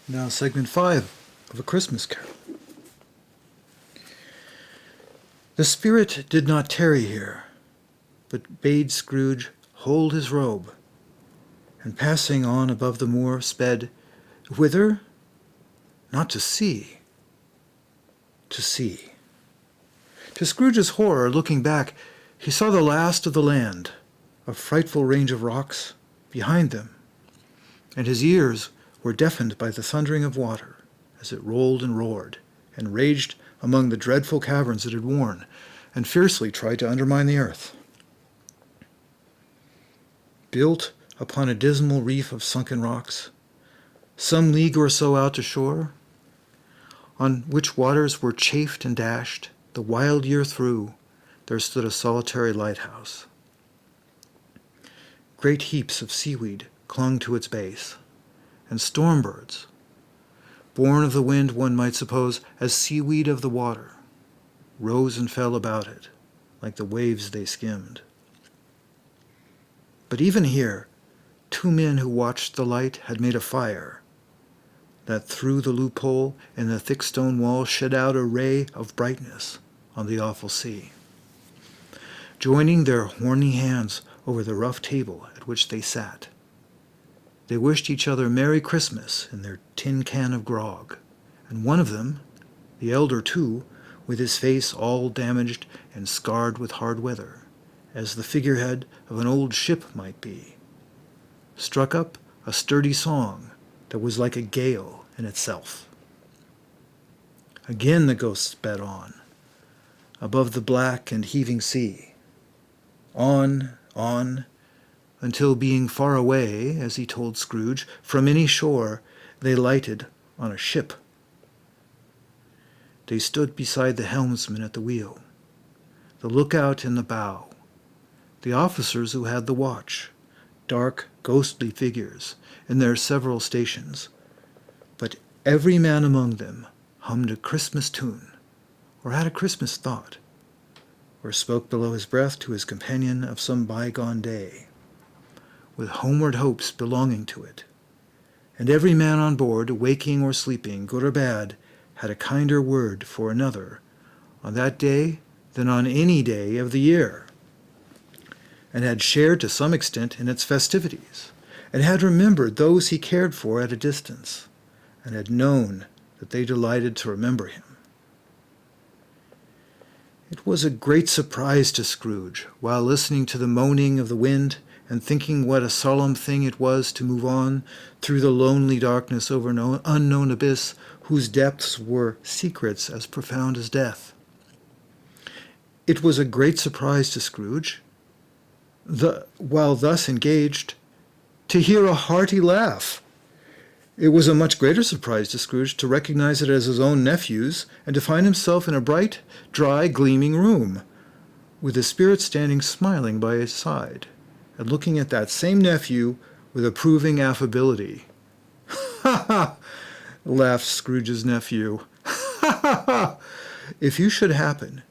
Now, segment 5 of A Christmas Carol. The Spirit did not tarry here, but bade Scrooge hold his robe, and passing on above the moor, sped, whither? Not to see, to see. To Scrooge's horror, looking back, he saw the last of the land, a frightful range of rocks behind them, and his ears were deafened by the thundering of water as it rolled and roared and raged among the dreadful caverns it had worn and fiercely tried to undermine the earth. Built upon a dismal reef of sunken rocks, some league or so out to shore, on which waters were chafed and dashed, the wild year through, there stood a solitary lighthouse. Great heaps of seaweed clung to its base, and storm birds, born of the wind, one might suppose, as seaweed of the water, rose and fell about it, like the waves they skimmed. But even here, 2 men who watched the light had made a fire, that through the loophole in the thick stone wall shed out a ray of brightness on the awful sea. Joining their horny hands over the rough table at which they sat, they wished each other Merry Christmas in their tin can of grog, and one of them, the elder too, with his face all damaged and scarred with hard weather, as the figurehead of an old ship might be, struck up a sturdy song that was like a gale in itself. Again the ghost sped on, above the black and heaving sea, on, until being far away, as he told Scrooge, from any shore, they lighted on a ship. They stood beside the helmsman at the wheel, the lookout in the bow, the officers who had the watch, dark, ghostly figures in their several stations, but every man among them hummed a Christmas tune, or had a Christmas thought, or spoke below his breath to his companion of some bygone day, with homeward hopes belonging to it. And every man on board, waking or sleeping, good or bad, had a kinder word for another on that day than on any day of the year, and had shared to some extent in its festivities, and had remembered those he cared for at a distance, and had known that they delighted to remember him. It was a great surprise to Scrooge, while listening to the moaning of the wind and thinking what a solemn thing it was to move on through the lonely darkness over an unknown abyss whose depths were secrets as profound as death. It was a great surprise to Scrooge, while thus engaged, to hear a hearty laugh. It was a much greater surprise to Scrooge to recognize it as his own nephew's, and to find himself in a bright, dry, gleaming room, with the Spirit standing smiling by his side, and looking at that same nephew with approving affability. "Ha ha!" laughed Scrooge's nephew. "Ha ha ha! If you should happen,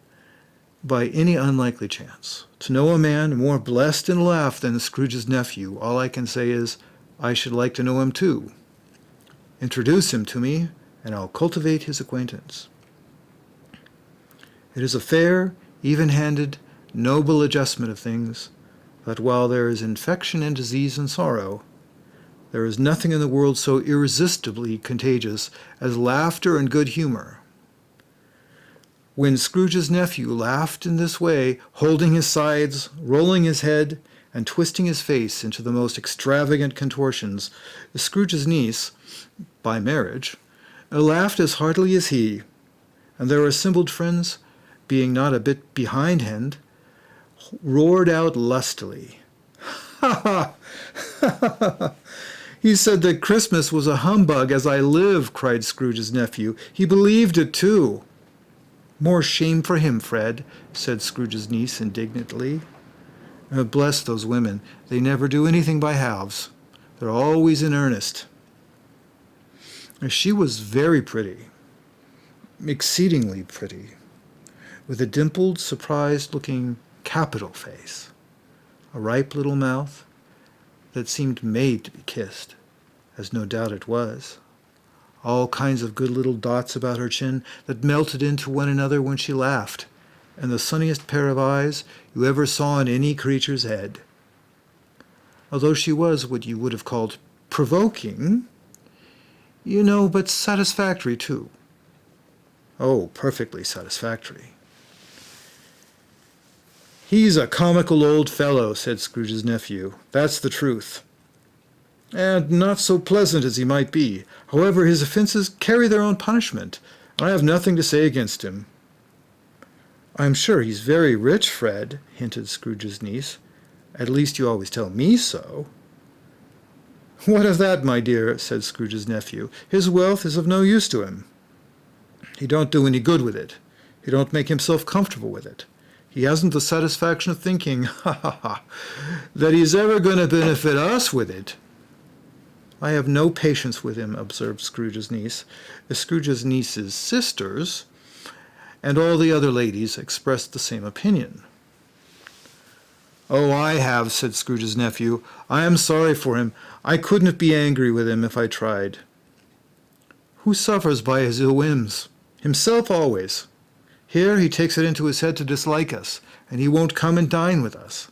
by any unlikely chance, to know a man more blessed in laugh than Scrooge's nephew, all I can say is, I should like to know him too. Introduce him to me, and I'll cultivate his acquaintance. It is a fair, even-handed, noble adjustment of things, that while there is infection and disease and sorrow, there is nothing in the world so irresistibly contagious as laughter and good humor." When Scrooge's nephew laughed in this way, holding his sides, rolling his head, and twisting his face into the most extravagant contortions, Scrooge's niece, by marriage, laughed as heartily as he, and their assembled friends, being not a bit behindhand, roared out lustily. "Ha ha! Ha ha! He said that Christmas was a humbug, as I live," cried Scrooge's nephew. "He believed it, too." "More shame for him, Fred," said Scrooge's niece indignantly. "Bless those women. They never do anything by halves. They're always in earnest." She was very pretty, exceedingly pretty, with a dimpled, surprised-looking, capital face, a ripe little mouth that seemed made to be kissed, as no doubt it was, all kinds of good little dots about her chin that melted into one another when she laughed, and the sunniest pair of eyes you ever saw in any creature's head. Although she was what you would have called provoking, but satisfactory too. Oh, perfectly satisfactory. "He's a comical old fellow," said Scrooge's nephew. "That's the truth. And not so pleasant as he might be. However, his offences carry their own punishment. I have nothing to say against him." "I'm sure he's very rich, Fred," hinted Scrooge's niece. "At least you always tell me so." "What of that, my dear?" said Scrooge's nephew. "His wealth is of no use to him. He don't do any good with it. He don't make himself comfortable with it. He hasn't the satisfaction of thinking, that he's ever going to benefit us with it." "I have no patience with him," observed Scrooge's niece's sisters, and all the other ladies expressed the same opinion. "Oh, I have," said Scrooge's nephew. "I am sorry for him. I couldn't be angry with him if I tried." "Who suffers by his ill whims? Himself always. Here he takes it into his head to dislike us, and he won't come and dine with us.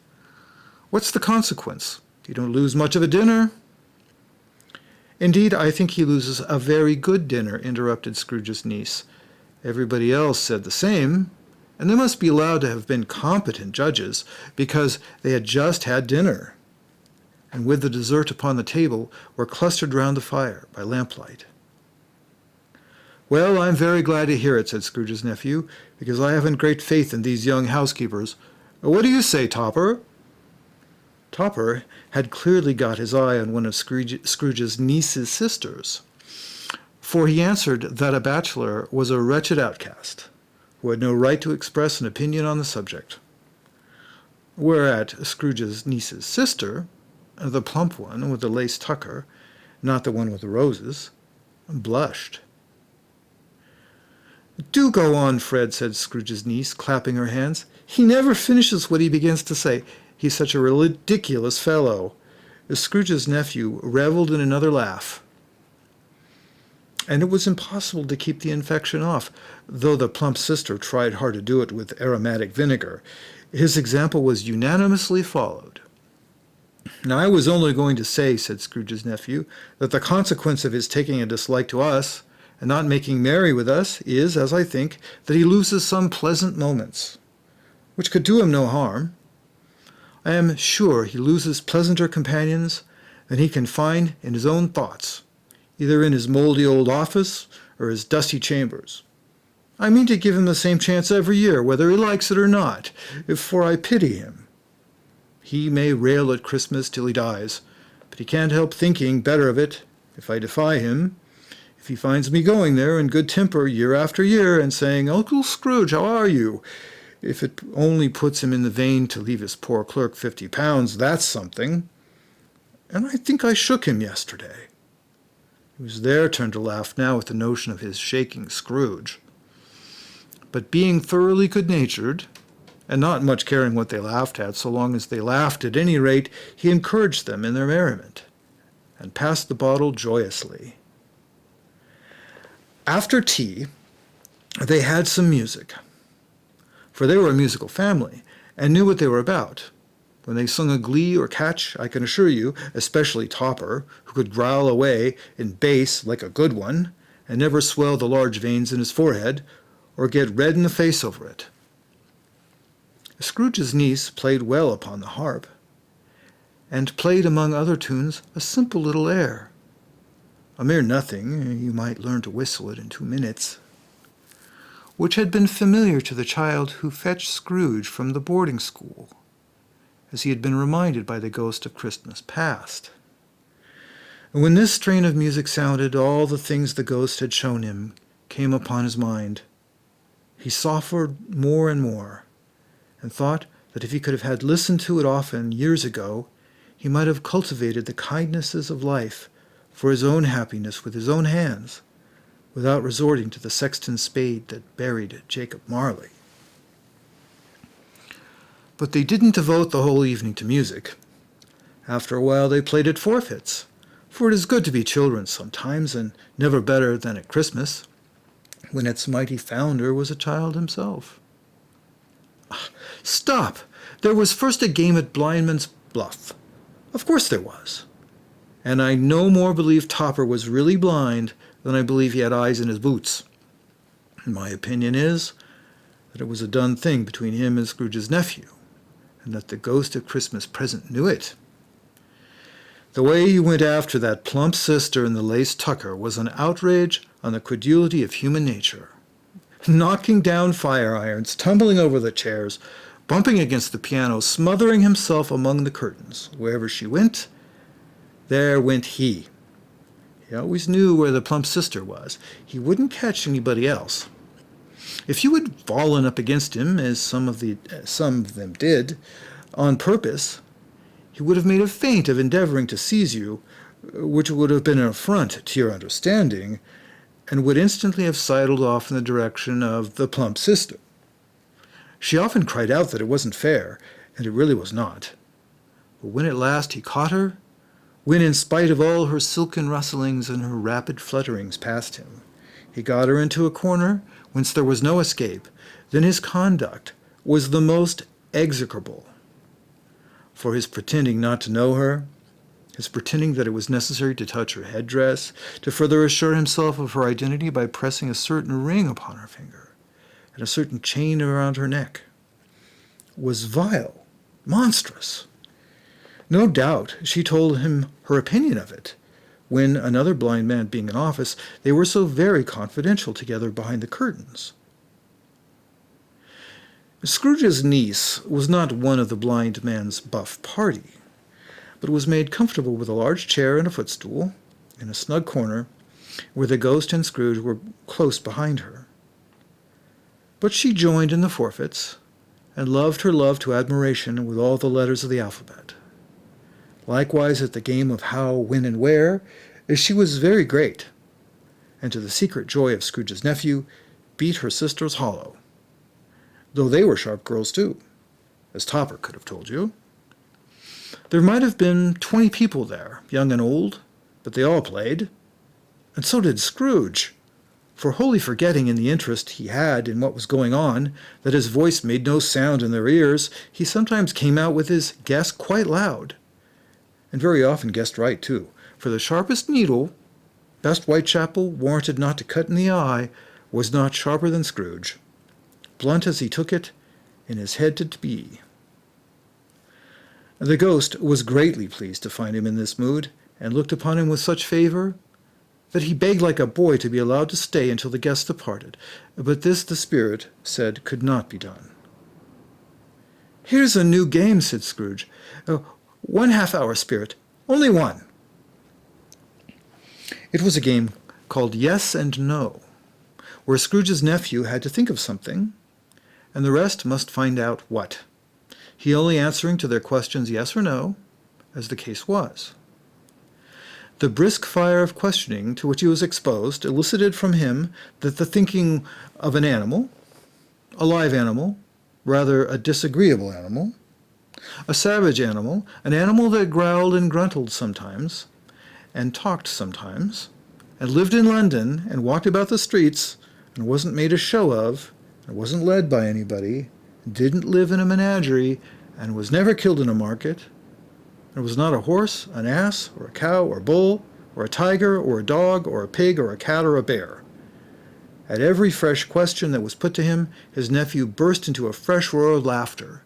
What's the consequence? You don't lose much of a dinner." "Indeed, I think he loses a very good dinner," interrupted Scrooge's niece. Everybody else said the same, and they must be allowed to have been competent judges, because they had just had dinner, and with the dessert upon the table were clustered round the fire by lamplight. "Well, I'm very glad to hear it," said Scrooge's nephew, "because I haven't great faith in these young housekeepers. What do you say, Topper?" Topper had clearly got his eye on one of Scrooge's niece's sisters, for he answered that a bachelor was a wretched outcast, who had no right to express an opinion on the subject. Whereat Scrooge's niece's sister, the plump one with the lace tucker, not the one with the roses, blushed. "Do go on, Fred," said Scrooge's niece, clapping her hands. "He never finishes what he begins to say. He's such a ridiculous fellow." Scrooge's nephew revelled in another laugh, and it was impossible to keep the infection off, though the plump sister tried hard to do it with aromatic vinegar. His example was unanimously followed. "Now, I was only going to say," said Scrooge's nephew, "that the consequence of his taking a dislike to us and not making merry with us is, as I think, that he loses some pleasant moments, which could do him no harm. I am sure he loses pleasanter companions than he can find in his own thoughts, either in his mouldy old office or his dusty chambers. I mean to give him the same chance every year, whether he likes it or not, for I pity him. He may rail at Christmas till he dies, but he can't help thinking better of it if I defy him. If he finds me going there in good temper year after year and saying, 'Uncle Scrooge, how are you?' if it only puts him in the vein to leave his poor clerk £50, that's something. And I think I shook him yesterday." It was their turn to laugh now at the notion of his shaking Scrooge. But being thoroughly good-natured, and not much caring what they laughed at, so long as they laughed at any rate, he encouraged them in their merriment, and passed the bottle joyously. After tea, they had some music, for they were a musical family, and knew what they were about. When they sung a glee or catch, I can assure you, especially Topper, who could growl away in bass like a good one, and never swell the large veins in his forehead, or get red in the face over it. Scrooge's niece played well upon the harp, and played among other tunes a simple little air. A mere nothing, you might learn to whistle it in 2 minutes, which had been familiar to the child who fetched Scrooge from the boarding school, as he had been reminded by the ghost of Christmas past. And when this strain of music sounded, all the things the ghost had shown him came upon his mind. He suffered more and more, and thought that if he could have had listened to it often years ago, he might have cultivated the kindnesses of life for his own happiness with his own hands, without resorting to the sexton's spade that buried Jacob Marley. But they didn't devote the whole evening to music. After a while they played at forfeits, For it is good to be children sometimes, and never better than at Christmas, when its mighty founder was a child himself. Stop! There was first a game at Blindman's Bluff. Of course there was. And I no more believe Topper was really blind than I believe he had eyes in his boots. My opinion is that it was a done thing between him and Scrooge's nephew, and that the ghost of Christmas present knew it. The way he went after that plump sister in the lace tucker was an outrage on the credulity of human nature. Knocking down fire irons, tumbling over the chairs, bumping against the piano, smothering himself among the curtains. Wherever she went, there went he. He always knew where the plump sister was. He wouldn't catch anybody else. If you had fallen up against him, as some of them did, on purpose, he would have made a feint of endeavoring to seize you, which would have been an affront to your understanding, and would instantly have sidled off in the direction of the plump sister. She often cried out that it wasn't fair, and it really was not. But when at last he caught her, when in spite of all her silken rustlings and her rapid flutterings past him, he got her into a corner whence there was no escape, then his conduct was the most execrable. For his pretending not to know her, his pretending that it was necessary to touch her headdress, to further assure himself of her identity by pressing a certain ring upon her finger, and a certain chain around her neck, was vile, monstrous. No doubt she told him her opinion of it, when, another blind man being in office, they were so very confidential together behind the curtains. Scrooge's niece was not one of the blind man's buff party, but was made comfortable with a large chair and a footstool, in a snug corner, where the ghost and Scrooge were close behind her. But she joined in the forfeits, and loved her love to admiration with all the letters of the alphabet. Likewise at the game of how, when, and where, she was very great, and to the secret joy of Scrooge's nephew, beat her sisters hollow, though they were sharp girls too, as Topper could have told you. There might have been 20 people there, young and old, but they all played, and so did Scrooge, for wholly forgetting in the interest he had in what was going on, that his voice made no sound in their ears, he sometimes came out with his guess quite loud, and very often guessed right, too, for the sharpest needle, best Whitechapel warranted not to cut in the eye, was not sharper than Scrooge, blunt as he took it in his head to be. The ghost was greatly pleased to find him in this mood, and looked upon him with such favor that he begged like a boy to be allowed to stay until the guests departed, but this the spirit said could not be done. "Here's a new game," said Scrooge. 1/2 hour, spirit. Only one." It was a game called Yes and No, where Scrooge's nephew had to think of something, and the rest must find out what, he only answering to their questions yes or no, as the case was. The brisk fire of questioning to which he was exposed elicited from him that the thinking of an animal, a live animal, rather a disagreeable animal, a savage animal, an animal that growled and gruntled sometimes, and talked sometimes, and lived in London, and walked about the streets, and wasn't made a show of, and wasn't led by anybody, and didn't live in a menagerie, and was never killed in a market, and was not a horse, an ass, or a cow, or bull, or a tiger, or a dog, or a pig, or a cat, or a bear. At every fresh question that was put to him, his nephew burst into a fresh roar of laughter,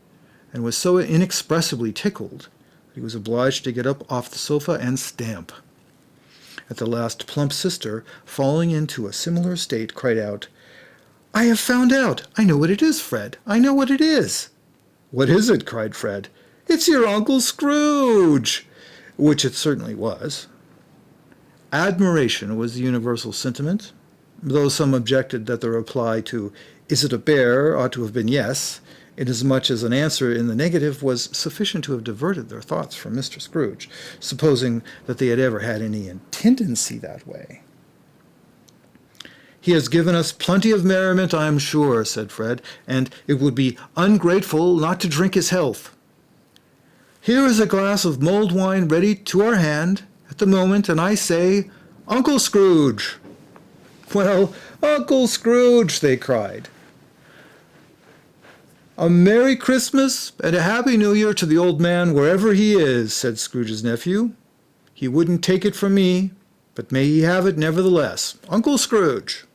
and was so inexpressibly tickled that he was obliged to get up off the sofa and stamp. At the last, plump sister, falling into a similar state, cried out, "I have found out! I know what it is, Fred! I know what it is!" "What is it?" cried Fred. "It's your Uncle Scrooge!" Which it certainly was. Admiration was the universal sentiment, though some objected that the reply to "Is it a bear?" ought to have been yes, inasmuch as an answer in the negative was sufficient to have diverted their thoughts from Mr. Scrooge, supposing that they had ever had any tendency that way. "He has given us plenty of merriment, I am sure," said Fred, "and it would be ungrateful not to drink his health. Here is a glass of mulled wine ready to our hand at at the moment, and I say, 'Uncle Scrooge!' 'Well, Uncle Scrooge!' they cried. 'A Merry Christmas and a Happy New Year to the old man wherever he is,' said Scrooge's nephew. 'He wouldn't take it from me, but may he have it nevertheless. Uncle Scrooge!'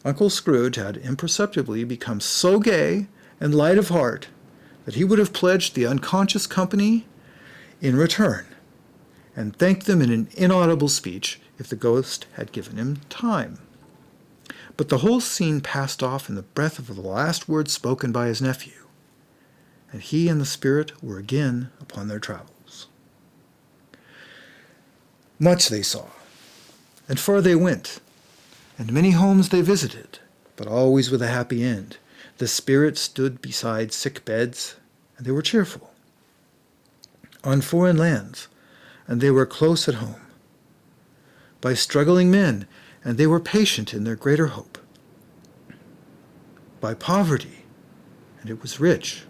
Uncle Scrooge had imperceptibly become so gay and light of heart that he would have pledged the unconscious company in return, and thanked them in an inaudible speech if the ghost had given him time. But the whole scene passed off in the breath of the last words spoken by his nephew, and he and the spirit were again upon their travels. Much they saw, and far they went, and many homes they visited, but always with a happy end. The spirit stood beside sick beds, and they were cheerful. On foreign lands, and they were close at home. By struggling men, and they were patient in their greater hope. By poverty, and it was rich.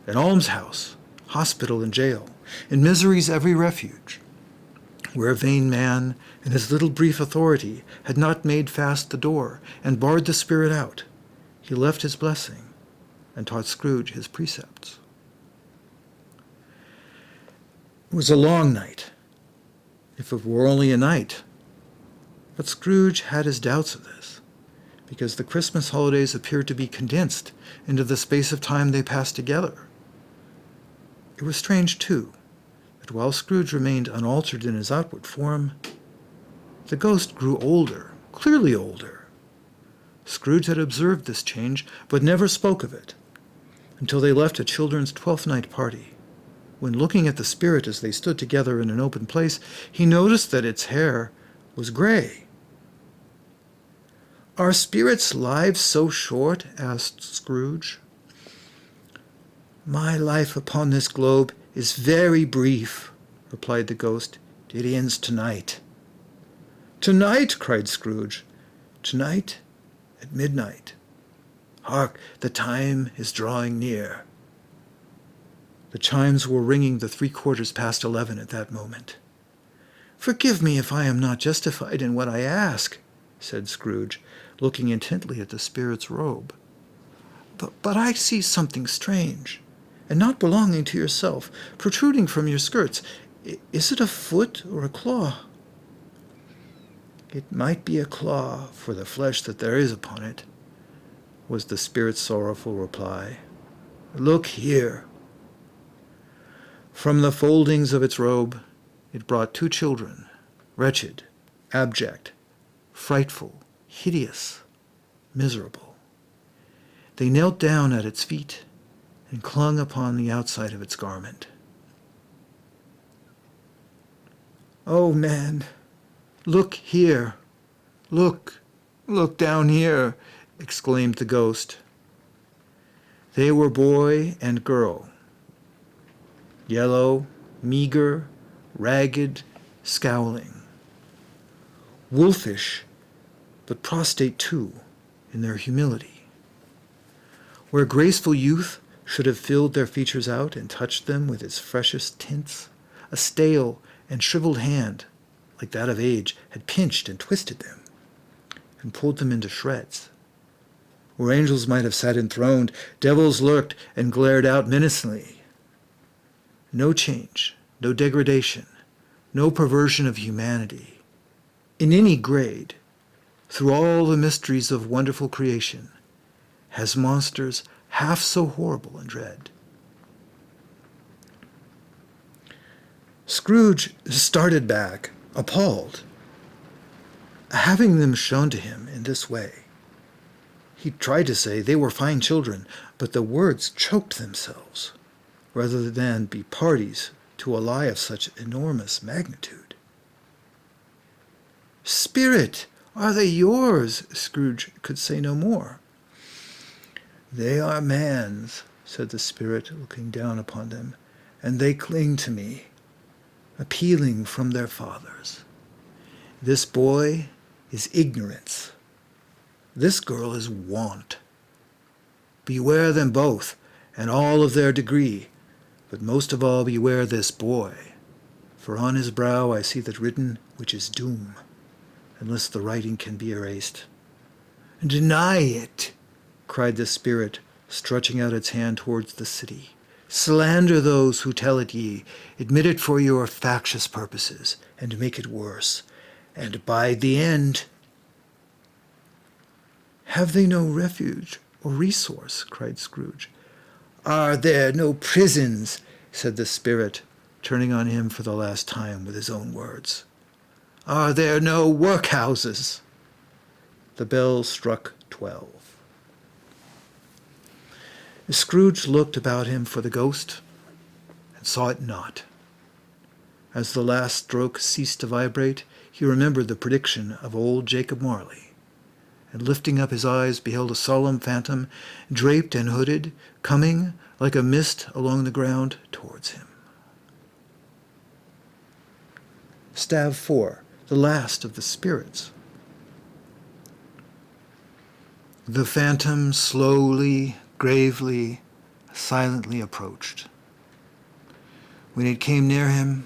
An almshouse, hospital and jail, in misery's every refuge, where a vain man in his little brief authority had not made fast the door and barred the spirit out, he left his blessing and taught Scrooge his precepts. It was a long night, if it were only a night, but Scrooge had his doubts of this, because the Christmas holidays appeared to be condensed into the space of time they passed together. It was strange, too, that while Scrooge remained unaltered in his outward form, the ghost grew older, clearly older. Scrooge had observed this change, but never spoke of it, until they left a children's 12th night party. When looking at the spirit as they stood together in an open place, he noticed that its hair was gray. "Are spirits' lives so short?" asked Scrooge. "My life upon this globe is very brief," replied the ghost. "It ends tonight." "Tonight!" cried Scrooge. "Tonight at midnight. Hark, the time is drawing near." The chimes were ringing the 11:15 at that moment. "Forgive me if I am not justified in what I ask," said Scrooge, looking intently at the spirit's robe. But I see something strange, and not belonging to yourself, protruding from your skirts. Is it a foot or a claw?" "It might be a claw for the flesh that there is upon it," was the spirit's sorrowful reply. "Look here." From the foldings of its robe, it brought 2 children, wretched, abject, frightful, hideous, miserable. They knelt down at its feet and clung upon the outside of its garment. "Oh, man, look here, look down here," exclaimed the ghost. They were boy and girl, yellow, meager, ragged, scowling, wolfish, but prostrate too in their humility. Where graceful youth should have filled their features out and touched them with its freshest tints, a stale and shriveled hand, like that of age, had pinched and twisted them, and pulled them into shreds. Where angels might have sat enthroned, devils lurked and glared out menacingly. No change, no degradation, no perversion of humanity, in any grade, through all the mysteries of wonderful creation, has monsters half so horrible and dread. Scrooge started back, appalled, having them shown to him in this way. He tried to say they were fine children, but the words choked themselves, rather than be parties to a lie of such enormous magnitude. "Spirit, are they yours?" Scrooge could say no more. "They are man's," said the spirit, looking down upon them, "and they cling to me, appealing from their fathers. This boy is ignorance. This girl is want. Beware them both, and all of their degree, but most of all beware this boy, For on his brow I see that written which is doom, unless the writing can be erased. Deny it, cried the spirit, stretching out its hand towards the city. Slander those who tell it ye, admit it for your factious purposes, and make it worse, and bide the end. Have they no refuge or resource? Cried Scrooge. Are there no prisons? Said the spirit, turning on him for the last time with his own words. Are there no workhouses? The bell struck 12. Scrooge looked about him for the ghost and saw it not. As the last stroke ceased to vibrate, he remembered the prediction of old Jacob Marley, and lifting up his eyes beheld a solemn phantom, draped and hooded, coming like a mist along the ground towards him. Stave 4, the last of the spirits. The phantom slowly, gravely, silently approached. When it came near him,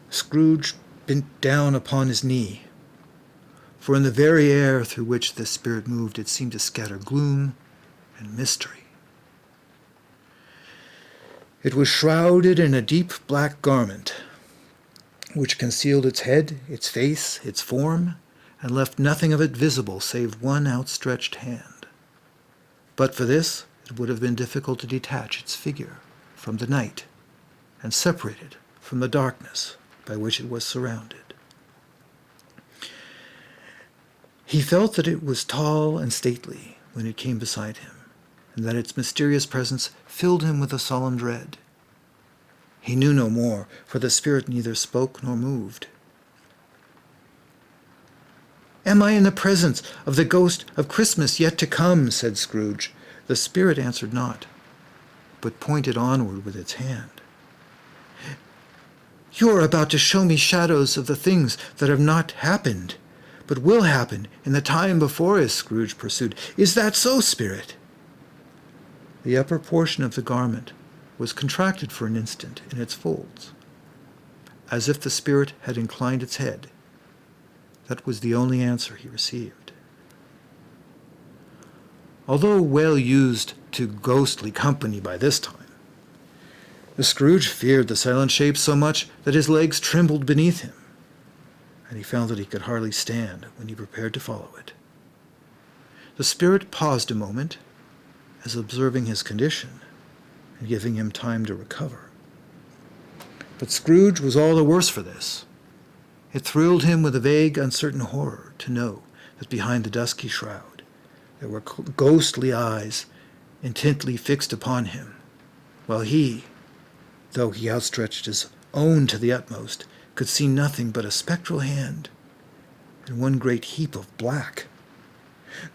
Scrooge bent down upon his knee, for in the very air through which the spirit moved it seemed to scatter gloom and mystery. It was shrouded in a deep black garment, which concealed its head, its face, its form, and left nothing of it visible save one outstretched hand. But for this, it would have been difficult to detach its figure from the night and separate it from the darkness by which it was surrounded. He felt that it was tall and stately when it came beside him, and that its mysterious presence filled him with a solemn dread. He knew no more, for the spirit neither spoke nor moved. Am I in the presence of the ghost of Christmas yet to come? Said Scrooge. The spirit answered not, but pointed onward with its hand. You are about to show me shadows of the things that have not happened, but will happen in the time before us, Scrooge pursued. Is that so, spirit? The upper portion of the garment was contracted for an instant in its folds, as if the spirit had inclined its head. That was the only answer he received. Although well used to ghostly company by this time, the Scrooge feared the silent shape so much that his legs trembled beneath him, and he found that he could hardly stand when he prepared to follow it. The spirit paused a moment, as observing his condition and giving him time to recover. But Scrooge was all the worse for this. It thrilled him with a vague, uncertain horror to know that behind the dusky shroud there were ghostly eyes intently fixed upon him, while he, though he outstretched his own to the utmost, could see nothing but a spectral hand and one great heap of black.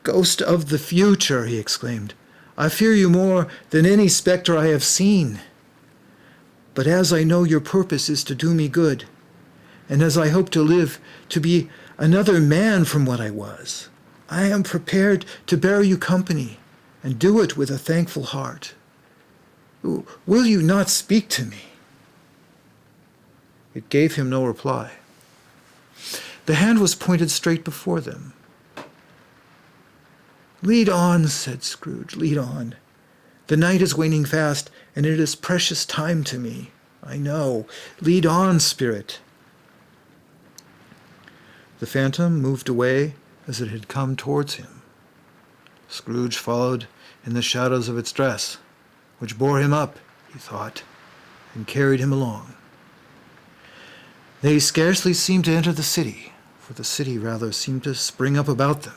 Ghost of the future, he exclaimed, I fear you more than any spectre I have seen. But as I know your purpose is to do me good, and as I hope to live to be another man from what I was, I am prepared to bear you company and do it with a thankful heart. Will you not speak to me? It gave him no reply. The hand was pointed straight before them. Lead on, said Scrooge, lead on. The night is waning fast, and it is precious time to me. I know. Lead on, spirit. The phantom moved away as it had come towards him. Scrooge followed in the shadows of its dress, which bore him up, he thought, and carried him along. They scarcely seemed to enter the city, for the city rather seemed to spring up about them.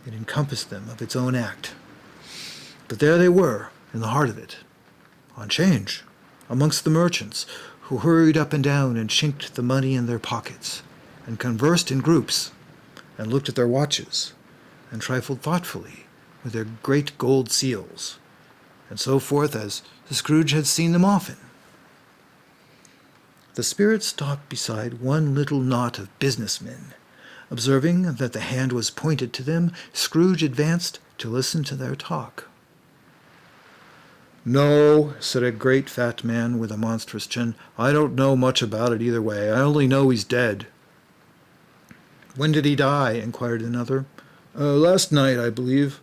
It encompassed them of its own act. But there they were, in the heart of it, on change, amongst the merchants, who hurried up and down and chinked the money in their pockets, and conversed in groups, and looked at their watches, and trifled thoughtfully with their great gold seals, and so forth as Scrooge had seen them often. The spirit stopped beside one little knot of businessmen. Observing that the hand was pointed to them, Scrooge advanced to listen to their talk. "No," said a great fat man with a monstrous chin. "I don't know much about it either way. I only know he's dead." "When did he die?" inquired another. Last night, I believe."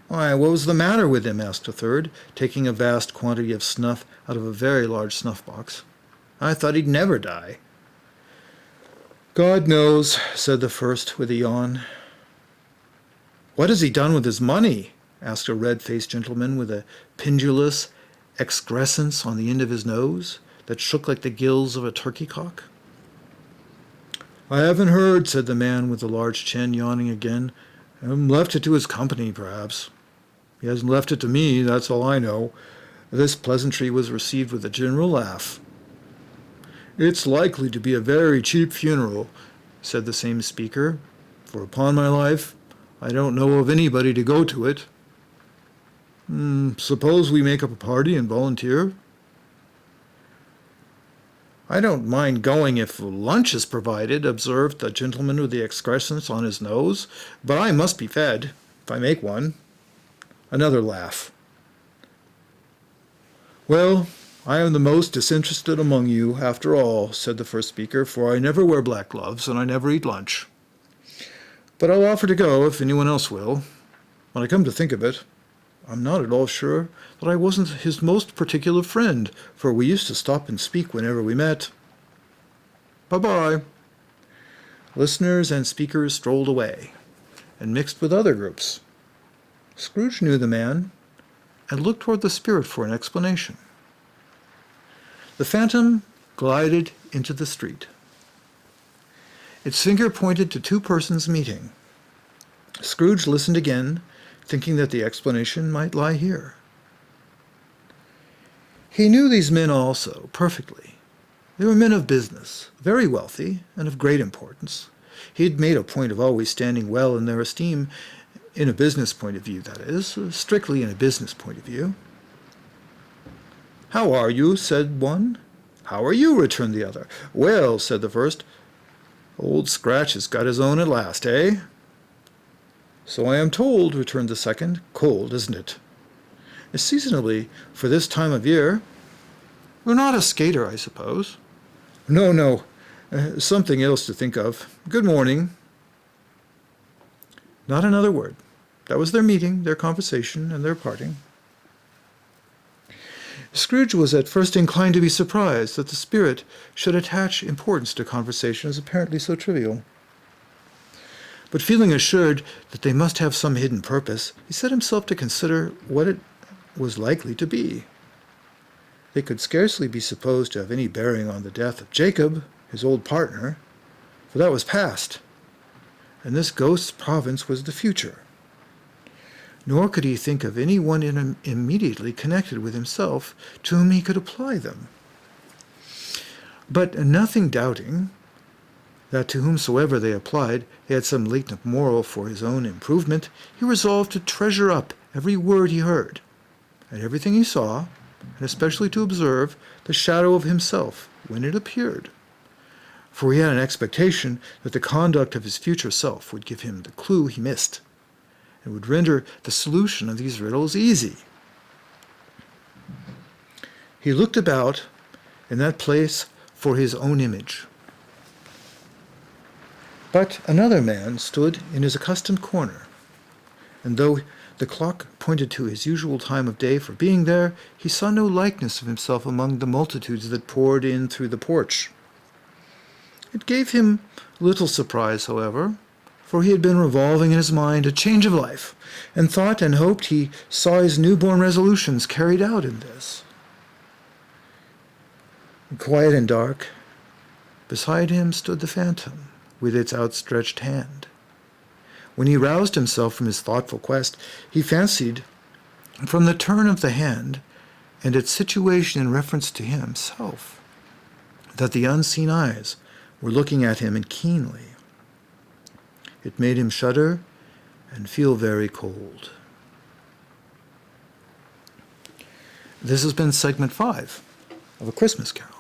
"Why, what was the matter with him?" asked a third, taking a vast quantity of snuff out of a very large snuff-box. "I thought he'd never die." "God knows," said the first with a yawn. "What has he done with his money?" asked a red-faced gentleman with a pendulous excrescence on the end of his nose that shook like the gills of a turkey-cock. "I haven't heard," said the man with the large chin, yawning again. "Left it to his company, perhaps. He hasn't left it to me, that's all I know." This pleasantry was received with a general laugh. "It's likely to be a very cheap funeral," said the same speaker, "for upon my life, I don't know of anybody to go to it." Suppose we make up a party and volunteer?" "I don't mind going if lunch is provided," observed the gentleman with the excrescence on his nose, "but I must be fed, if I make one." Another laugh. "Well, I am the most disinterested among you, after all," said the first speaker, "for I never wear black gloves and I never eat lunch. But I'll offer to go if anyone else will. When I come to think of it, I'm not at all sure that I wasn't his most particular friend, for we used to stop and speak whenever we met. Bye-bye." Listeners and speakers strolled away and mixed with other groups. Scrooge knew the man and looked toward the spirit for an explanation. The phantom glided into the street. Its finger pointed to two persons meeting. Scrooge listened again, thinking that the explanation might lie here. He knew these men also perfectly. They were men of business, very wealthy and of great importance. He had made a point of always standing well in their esteem, in a business point of view, that is, strictly in a business point of view. "How are you?" said one. "How are you?" returned the other. "Well," said the first, "Old Scratch has got his own at last, eh?" "So I am told," returned the second. "Cold, isn't it?" "Seasonably, for this time of year." "You're not a skater, I suppose?" No. Something else to think of. Good morning." Not another word. That was their meeting, their conversation, and their parting. Scrooge was at first inclined to be surprised that the spirit should attach importance to conversations apparently so trivial. But feeling assured that they must have some hidden purpose, he set himself to consider what it was likely to be. They could scarcely be supposed to have any bearing on the death of Jacob, his old partner, for that was past, and this ghost's province was the future. Nor could he think of any one immediately connected with himself to whom he could apply them. But nothing doubting that to whomsoever they applied they had some latent moral for his own improvement, he resolved to treasure up every word he heard, and everything he saw, and especially to observe the shadow of himself when it appeared. For he had an expectation that the conduct of his future self would give him the clue he missed, and would render the solution of these riddles easy. He looked about in that place for his own image. But another man stood in his accustomed corner, and though the clock pointed to his usual time of day for being there, he saw no likeness of himself among the multitudes that poured in through the porch. It gave him little surprise, however, for he had been revolving in his mind a change of life, and thought and hoped he saw his newborn resolutions carried out in this. Quiet and dark, beside him stood the phantom, with its outstretched hand. When he roused himself from his thoughtful quest, he fancied, from the turn of the hand and its situation in reference to himself, that the unseen eyes were looking at him keenly. It made him shudder and feel very cold. This has been segment 5 of A Christmas Carol.